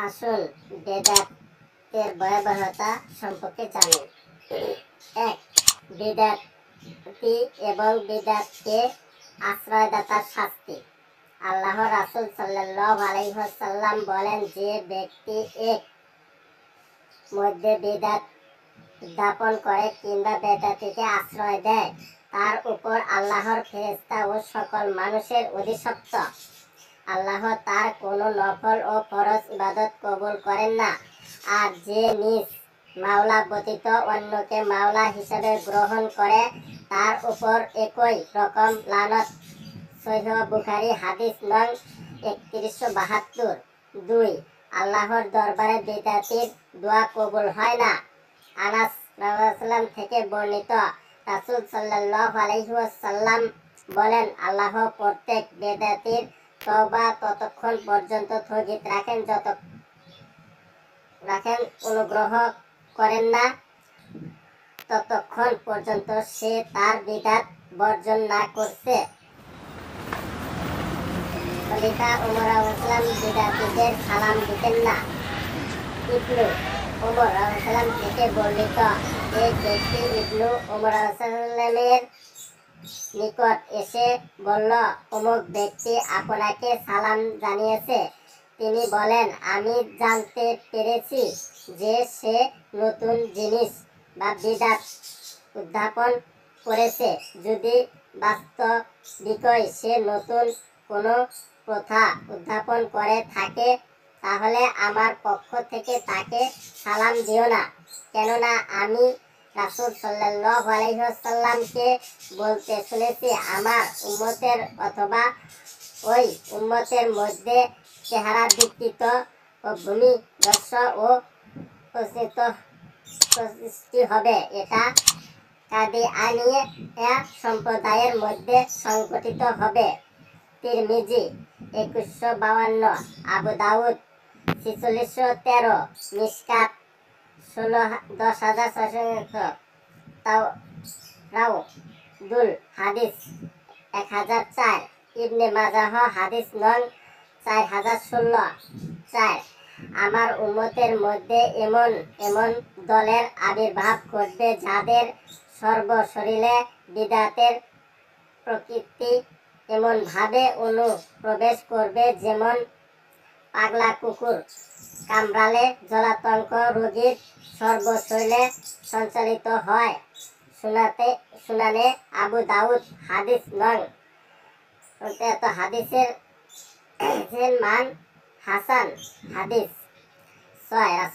আসুন বেদাতের ভয়াবহতা সম্পর্কে জানি। 1. বেদাতি এবং বেদাতকে আশ্রয়দাতার শাস্তি। আল্লাহ রাসূল সাল্লাল্লাহু আলাইহি ওয়াসাল্লাম বলেন, যে ব্যক্তি এক মধ্যে বেদাত উদ্যাপন করে কিংবা বেদাতিকে আশ্রয় দেয়, তার উপর আল্লাহর ফেরেশতা ও সকল মানুষের অভিশপ্ত। আল্লাহ তার কোনো নফল ও ফরজ ইবাদত কবুল করেন না। আর যে নিজ মাওলা ব্যতীত অন্যকে মাওলা হিসেবে গ্রহণ করে, তার উপর একই রকম লানত। সহিহ বুখারী হাদিস নং 3172। 2. আল্লাহর দরবারে বেদাতির দোয়া কবুল হয় না। আনাস রাদিয়াল্লাহু থেকে বর্ণিত, রাসূল সাল্লাল্লাহু আলাইহি ওয়াসাল্লাম বলেন, আল্লাহ প্রত্যেক বেদাতির তওবা ততক্ষণ পর্যন্ত স্থগিত রাখেন অনুগ্রহ করেন না ততক্ষণ পর্যন্ত সে তার বিদআত বর্জন না করছে। খলিফা ওমর রাদিয়াল্লাহু বিদআতীদের সালাম দিতেন না। ইবনু ওমর রাদিয়াল্লাহু থেকে বর্ণিত, এক ব্যক্তি ইবনু ওমর রাদিয়াল্লাহু নিকট এসে বলল, অমুক ব্যক্তি আপনাকে সালাম জানিয়েছে। তিনি বলেন, আমি জানতে পেরেছি যে সে নতুন জিনিস বা বিদআত উদ্যাপন করেছে। যদি বাস্তবিকই সে নতুন কোনো প্রথা উদ্যাপন করে থাকে, তাহলে আমার পক্ষ থেকে তাকে সালাম দিও না, কেননা আমি রাসূল সাল্লাল্লাহু আলাইহি ওয়াসাল্লামকে বলতে শুনেছি, আমার উম্মতের অথবা ওই উম্মতের মধ্যে চেহারা বিকৃত ও ভূমিদস্যু ও সৃষ্টি হবে। এটা কাদিয়ানিয়া সম্প্রদায়ের মধ্যে সংঘটিত হবে। তিরমিজি 2152, আবু দাউদ 4613, মিশকাত 10600, তাওরাউদুল হাদিস 1004, ইবনে মাজাহ হাদিস নং 4016। 4. আমার উম্মতের মধ্যে এমন এমন দলের আবির্ভাব ঘটবে যাদের সর্বশরীরে বিদআতের প্রকৃতি এমন ভাবে অনুপ্রবেশ করবে যেমন পাগলা কুকুর কামড়ালে জলাতঙ্ক রোগীর সর্বশরীরে সঞ্চালিত হয়। সুনানে আবু দাউদ হাদিস নং। হাদিসের মান হাসান। হাদিস 6।